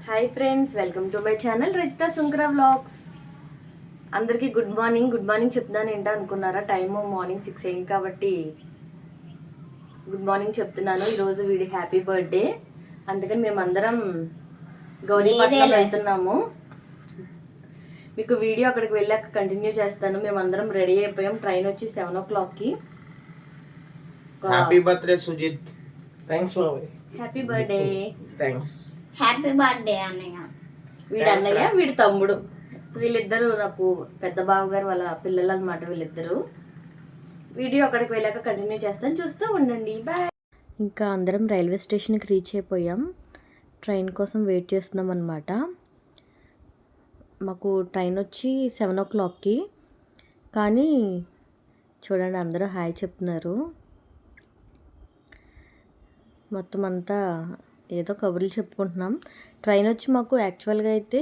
Hi friends, welcome to my channel Rajitha Sunkara vlogs. అందరికీ good morning చెప్తున్నాను ఏంటో అనుకున్నారా? టైము మార్నింగ్ 6 అయింది కాబట్టి గుడ్ మార్నింగ్ చెప్తున్నాను. ఈరోజు వీడి హ్యాపీ బర్త్డే, అందుకని మేమందరం గౌరీపట్నం వెళ్తున్నాము. మీకు వీడియో అక్కడికి వెళ్ళాక కంటిన్యూ చేస్తాను. మేమందరం రెడీ అయిపోయాం. ట్రైన్ వచ్చి 7 o'clockకి. Happy birthday Sujith. థ్యాంక్స్ బాబాయ్. Happy birthday. Thanks. Happy birthday అన్నయ్య. వీడి అన్నయ్య, వీడి తమ్ముడు, వీళ్ళిద్దరు నాకు పెద్ద బావగారు వాళ్ళ పిల్లలు అనమాట. వీళ్ళిద్దరు వీడియో అక్కడికి వెళ్ళాక కంటిన్యూ చేస్తాను, చూస్తూ ఉండండి. బాయ్. ఇంకా అందరం రైల్వే స్టేషన్కి రీచ్ అయిపోయాం. ట్రైన్ కోసం వెయిట్ చేస్తున్నాం అనమాట. మాకు ట్రైన్ వచ్చి 7 o'clockకి, కానీ చూడండి అందరూ హాయ్ చెప్తున్నారు. మొత్తం అంతా ఏదో కబుర్లు చెప్పుకుంటున్నాం. ట్రైన్ వచ్చి మాకు యాక్చువల్గా అయితే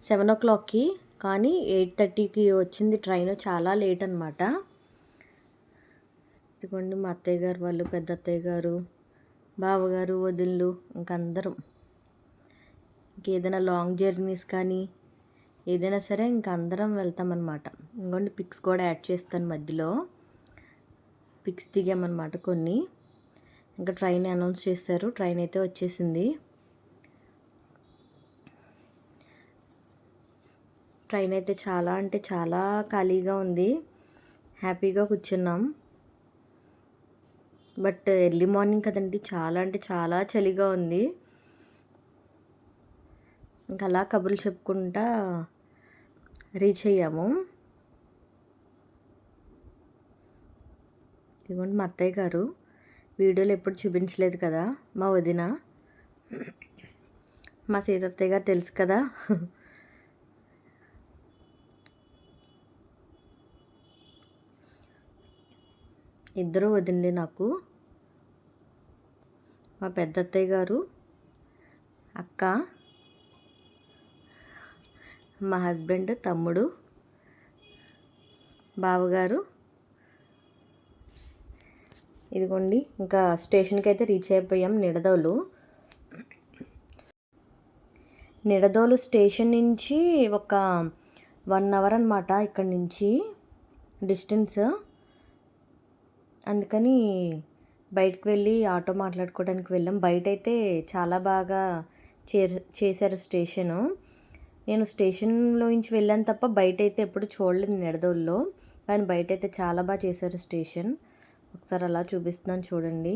7 o'clockకి, కానీ 8:30కి వచ్చింది ట్రైన్. చాలా లేట్ అనమాట. ఇదిగోండి మా అత్తయ్య గారు వాళ్ళు, పెద్ద అత్తయ్య గారు, బావగారు, వదిళ్ళు, ఇంకందరం ఇంకేదైనా లాంగ్ జర్నీస్ కానీ ఏదైనా సరే ఇంకా అందరం వెళ్తామన్నమాట. ఇంకోండి పిక్స్ కూడా యాడ్ చేస్తాను మధ్యలో. పిక్స్ దిగామన్నమాట కొన్ని. ఇంకా ట్రైన్ అనౌన్స్ చేశారు. ట్రైన్ అయితే వచ్చేసింది. ట్రైన్ అయితే చాలా అంటే చాలా ఖాళీగా ఉంది. హ్యాపీగా కూర్చున్నాం. బట్ ఎర్లీ మార్నింగ్ కదండి, చాలా అంటే చాలా చలిగా ఉంది. ఇంకా అలా కబుర్లు చెప్పుకుంటా రీచ్ అయ్యాము. ఇదిగోండి మా అత్తయ్య గారు. వీడియోలు ఎప్పుడు చూపించలేదు కదా మా వదిన, మా సీతత్తయ్య గారు తెలుసు కదా. ఇద్దరు వదినలే నాకు. మా పెద్ద అత్తయ్య గారు, అక్క, మా హస్బెండ్, తమ్ముడు, బావగారు. ఇదిగోండి ఇంకా స్టేషన్కి అయితే రీచ్ అయిపోయాం. నిడదోలు స్టేషన్ నుంచి ఒక 1 hour అనమాట ఇక్కడ నుంచి డిస్టెన్స్. అందుకని బయటకు వెళ్ళి ఆటో మాట్లాడుకోవడానికి వెళ్ళాం. బయట అయితే చాలా బాగా చేశారు స్టేషను. నేను స్టేషన్లో నుంచి వెళ్ళాను తప్ప బయట అయితే ఎప్పుడు చూడలేదు నిడదోల్లో, కానీ బయట అయితే చాలా బాగా చేశారు స్టేషన్. ఒకసారి అలా చూపిస్తున్నాను చూడండి.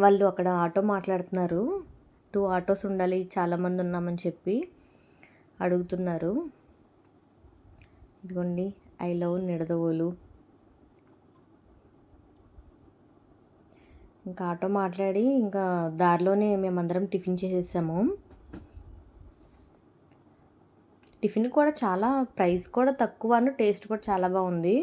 వాళ్ళు అక్కడ ఆటో మాట్లాడుతున్నారు. 2 autos ఉండాలి, చాలామంది ఉన్నామని చెప్పి అడుగుతున్నారు. ఇదిగోండి ఐ లవ్ నిడదవోలు. ఇంకా ఆటో మాట్లాడి ఇంకా దారిలోనే మేమందరం టిఫిన్ చేసేసాము. టిఫిన్ కూడా చాలా ప్రైస్ కూడా తక్కువ, టేస్ట్ కూడా చాలా బాగుంది.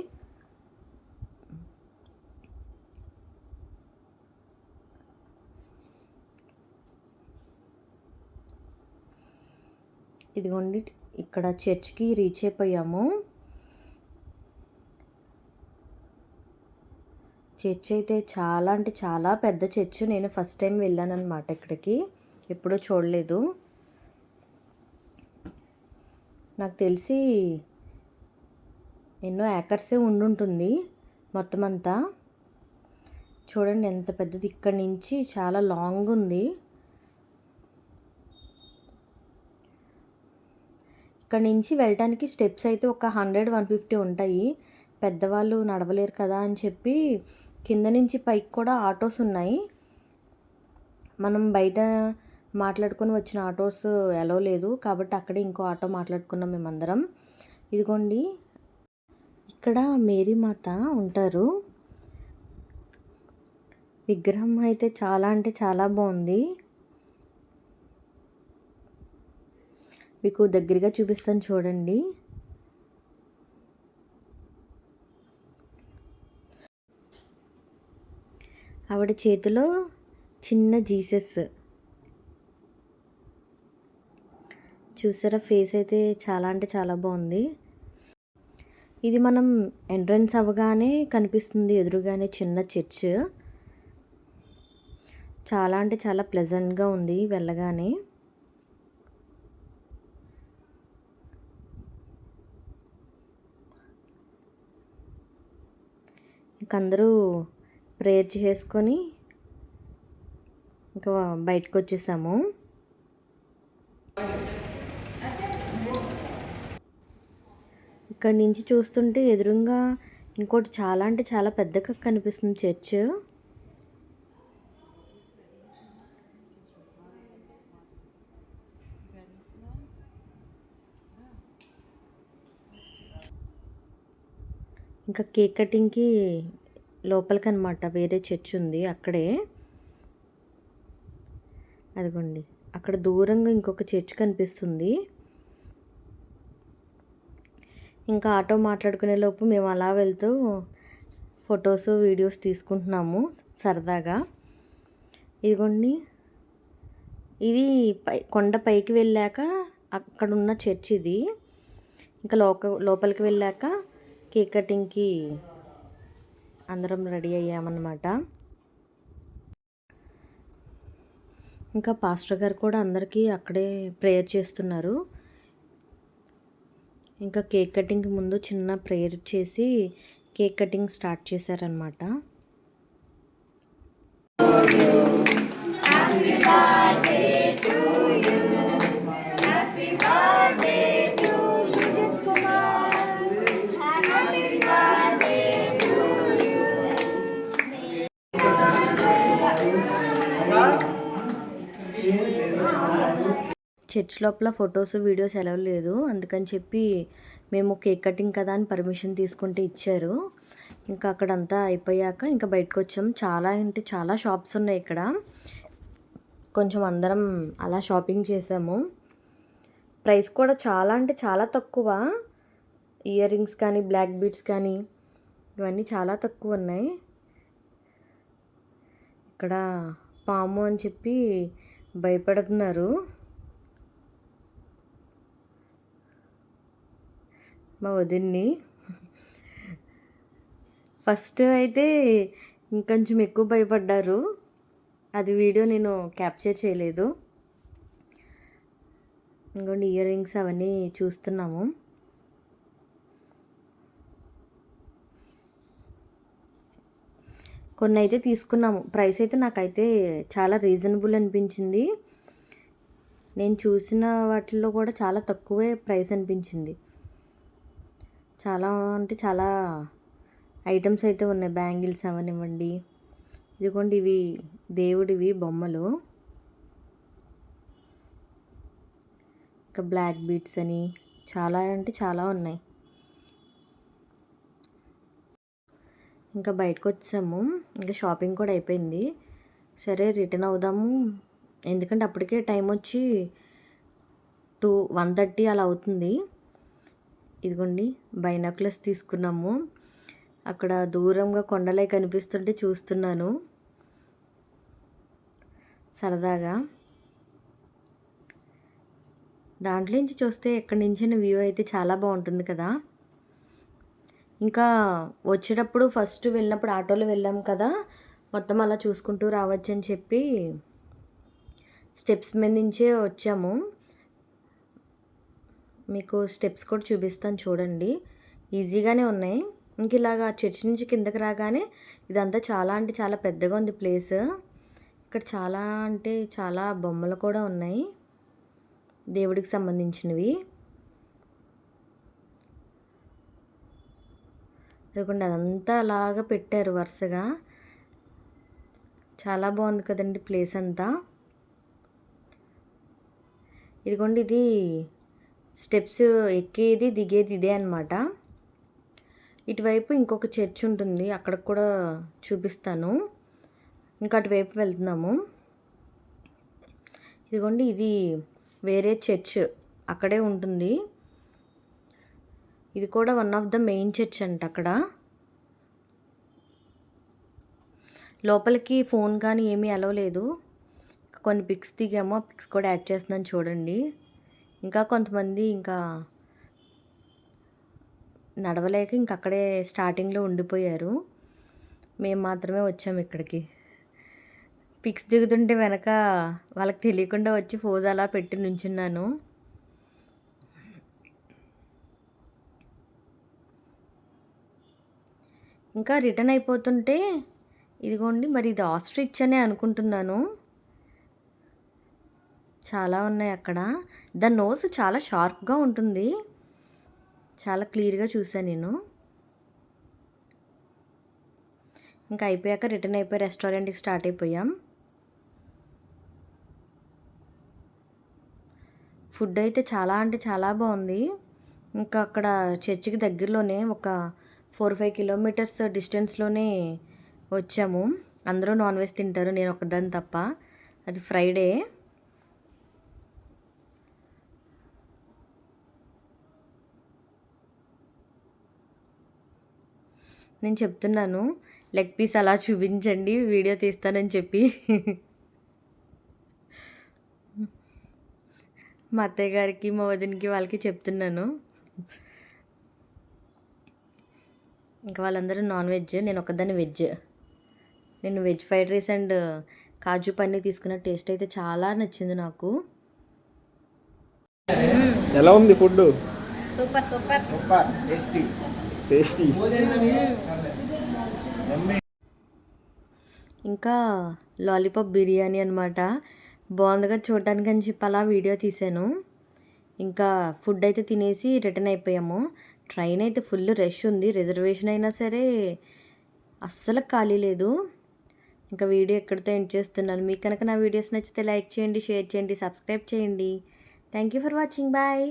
ఇదిగోండి ఇక్కడ చర్చ్కి రీచ్ అయిపోయాము. చర్చ్ అయితే చాలా అంటే చాలా పెద్ద చర్చ్. నేను ఫస్ట్ టైం వెళ్ళాను అనమాట ఇక్కడికి, ఎప్పుడూ చూడలేదు. నాకు తెలిసి ఎన్నో ఏకర్సే ఉండుంటుంది మొత్తం అంతా. చూడండి ఎంత పెద్దది. ఇక్కడి నుంచి చాలా లాంగ్ ఉంది. ఇక్కడ నుంచి వెళ్ళటానికి స్టెప్స్ అయితే ఒక 100-150 ఉంటాయి. పెద్దవాళ్ళు నడవలేరు కదా అని చెప్పి కింద నుంచి పైకి కూడా ఆటోస్ ఉన్నాయి. మనం బయట మాట్లాడుకొని వచ్చిన ఆటోస్ ఎలో లేదు కాబట్టి అక్కడే ఇంకో ఆటో మాట్లాడుకున్నాం మేమందరం. ఇదిగోండి ఇక్కడ మేరీమాత ఉంటారు. విగ్రహం అయితే చాలా అంటే చాలా బాగుంది. మీకు దగ్గరగా చూపిస్తాను చూడండి. ఆవిడ చేతిలో చిన్న జీసస్ చూసారా, ఫేస్ అయితే చాలా అంటే చాలా బాగుంది. ఇది మనం ఎంట్రన్స్ అవ్వగానే కనిపిస్తుంది ఎదురుగానే చిన్న చర్చ్. చాలా అంటే చాలా ప్లెజెంట్గా ఉంది వెళ్ళగానే. ఇంక అందరూ ప్రేయర్ చేసుకొని ఇంకా బయటకు వచ్చేసాము. ఇక్కడి నుంచి చూస్తుంటే ఎదురుగా ఇంకోటి చాలా అంటే చాలా పెద్దగా కనిపిస్తుంది చర్చ్. ఇంకా కేక్ కటింగ్కి లోపలికి అనమాట వేరే చర్చ్ ఉంది అక్కడే. అదిగోండి అక్కడ దూరంగా ఇంకొక చర్చ్ కనిపిస్తుంది. ఇంకా ఆటో మాట్లాడుకునే లోపు మేము అలా వెళ్తూ ఫొటోస్ వీడియోస్ తీసుకుంటున్నాము సరదాగా. ఇదిగోండి ఇది కొండ పైకి వెళ్ళాక అక్కడ ఉన్న చర్చ్ ఇది. ఇంకా లోపలికి వెళ్ళాక కేక్ కటింగ్కి అందరం రెడీ అయ్యామన్నమాట. ఇంకా పాస్టర్ గారు కూడా అందరికీ అక్కడే ప్రేయర్ చేస్తున్నారు. ఇంకా కేక్ కటింగ్ ముందు చిన్న ప్రేయర్ చేసి కేక్ కటింగ్ స్టార్ట్ చేశారనమాట. చర్చ్ లోపల ఫొటోస్ వీడియోస్ ఎలా లేదు, అందుకని చెప్పి మేము కేక్ కటింగ్ కదా అని పర్మిషన్ తీసుకుంటే ఇచ్చారు. ఇంకా అక్కడంతా అయిపోయాక ఇంకా బయటకు వచ్చాం. చాలా అంటే చాలా షాప్స్ ఉన్నాయి ఇక్కడ. కొంచెం అందరం అలా షాపింగ్ చేసాము. ప్రైస్ కూడా చాలా అంటే చాలా తక్కువ. ఇయర్ రింగ్స్ కానీ బ్లాక్ బీడ్స్ కానీ ఇవన్నీ చాలా తక్కువ ఉన్నాయి. ఇక్కడ పాము అని చెప్పి భయపడుతున్నారు మా వదిన్ని. ఫస్ట్ అయితే ఇంకొంచెం ఎక్కువ భయపడ్డారు. అది వీడియో నేను క్యాప్చర్ చేయలేదు. ఇంకోండి ఇయర్ రింగ్స్ అవన్నీ చూస్తున్నాము. కొన్ని అయితే తీసుకున్నాము. ప్రైస్ అయితే నాకైతే చాలా రీజనబుల్ అనిపించింది. నేను చూసిన వాటిల్లో కూడా చాలా తక్కువే ప్రైస్ అనిపించింది. చాలా అంటే చాలా ఐటమ్స్ అయితే ఉన్నాయి. బ్యాంగిల్స్ అవనివ్వండి. ఇదిగోండి ఇవి దేవుడివి బొమ్మలు. ఇంకా బ్లాక్ బీడ్స్ అని చాలా అంటే చాలా ఉన్నాయి. ఇంకా బయటకు వచ్చాము. ఇంకా షాపింగ్ కూడా అయిపోయింది. సరే రిటర్న్ అవుదాము, ఎందుకంటే అప్పటికే టైం వచ్చి 1:30 అలా అవుతుంది. ఇదిగోండి బైనాకులర్స్ తీసుకున్నాము. అక్కడ దూరంగా కొండలే కనిపిస్తుంటే చూస్తున్నాను సరదాగా. దాంట్లో నుంచి చూస్తే ఎక్కడి నుంచైనా వ్యూ అయితే చాలా బాగుంటుంది కదా. ఇంకా వచ్చేటప్పుడు ఫస్ట్ వెళ్ళినప్పుడు ఆటోలో వెళ్ళాం కదా, మొత్తం అలా చూసుకుంటూ రావచ్చు అని చెప్పి స్టెప్స్ మీద నుంచే వచ్చాము. మీకు స్టెప్స్ కూడా చూపిస్తాను చూడండి, ఈజీగానే ఉన్నాయి. ఇంక ఇలాగా చర్చ్ నుంచి కిందకి రాగానే ఇదంతా చాలా అంటే చాలా పెద్దగా ఉంది ప్లేస్. ఇక్కడ చాలా అంటే చాలా బొమ్మలు కూడా ఉన్నాయి దేవుడికి సంబంధించినవి. అదిగోండి అదంతా అలాగా పెట్టారు వరుసగా. చాలా బాగుంది కదండి ప్లేస్ అంతా. ఇదిగోండి ఇది స్టెప్స్ ఎక్కేది దిగేది ఇదే అనమాట. ఇటువైపు ఇంకొక చర్చ్ ఉంటుంది, అక్కడికి కూడా చూపిస్తాను. ఇంకా అటువైపు వెళ్తున్నాము. ఇదిగోండి ఇది వేరే చర్చ్ అక్కడే ఉంటుంది. ఇది కూడా one of the main church అంట. అక్కడ లోపలికి ఫోన్ కానీ ఏమీ అలౌ లేదు. కొన్ని పిక్స్ దిగాము, ఆ పిక్స్ కూడా యాడ్ చేస్తున్నాను చూడండి. ఇంకా కొంతమంది ఇంకా నడవలేక ఇంక అక్కడే స్టార్టింగ్లో ఉండిపోయారు. మేము మాత్రమే వచ్చాము ఇక్కడికి. పిక్స్ దిగుతుంటే వెనక వాళ్ళకి తెలియకుండా వచ్చి పోజ్ అలా పెట్టి నుంచున్నాను. ఇంకా రిటర్న్ అయిపోతుంటే ఇదిగోండి, మరి ఇది ఆస్ట్రిచ్ అనే అనుకుంటున్నాను. చాలా ఉన్నాయి అక్కడ. దాని నోస్ చాలా షార్ప్గా ఉంటుంది. చాలా క్లియర్గా చూసాను నేను. ఇంకా అయిపోయాక రిటర్న్ అయిపోయి రెస్టారెంట్కి స్టార్ట్ అయిపోయాం. ఫుడ్ అయితే చాలా అంటే చాలా బాగుంది. ఇంకా అక్కడ చర్చికి దగ్గరలోనే ఒక 4-5 కిలోమీటర్స్ డిస్టెన్స్లోనే వచ్చాము. అందరూ నాన్ వెజ్ తింటారు, నేను ఒక్కదాన్ని తప్ప. అది ఫ్రైడే. నేను చెప్తున్నాను లెగ్ పీస్ అలా చూపించండి, వీడియో తీస్తానని చెప్పి. మా అత్తయ్య గారికి, మా వదినకి, వాళ్ళకి చెప్తున్నాను. ఇంకా వాళ్ళందరూ నాన్ వెజ్, నేను ఒకదాన్ని వెజ్. నేను వెజ్ ఫ్రైడ్ రైస్ అండ్ కాజు పన్నీర్ తీసుకున్న. టేస్ట్ అయితే చాలా నచ్చింది నాకు. ఎలా ఉంది food? Super super. Super, tasty. Tasty. ఇంకా లాలీపాప్ బిర్యానీ అనమాట. బాగుందిగా చూడటానికి అని చెప్పి అలా వీడియో తీశాను. ఇంకా ఫుడ్ అయితే తినేసి రిటర్న్ అయిపోయాము. ట్రైన్ అయితే ఫుల్ రష్ ఉంది. రిజర్వేషన్ అయినా సరే అస్సలు ఖాళీ లేదు. ఇంకా వీడియో ఎక్కడితో ఎండ్ చేస్తున్నాను. మీకు కనుక నా వీడియోస్ నచ్చితే లైక్ చేయండి, షేర్ చేయండి, సబ్స్క్రైబ్ చేయండి. Thank you for watching. Bye.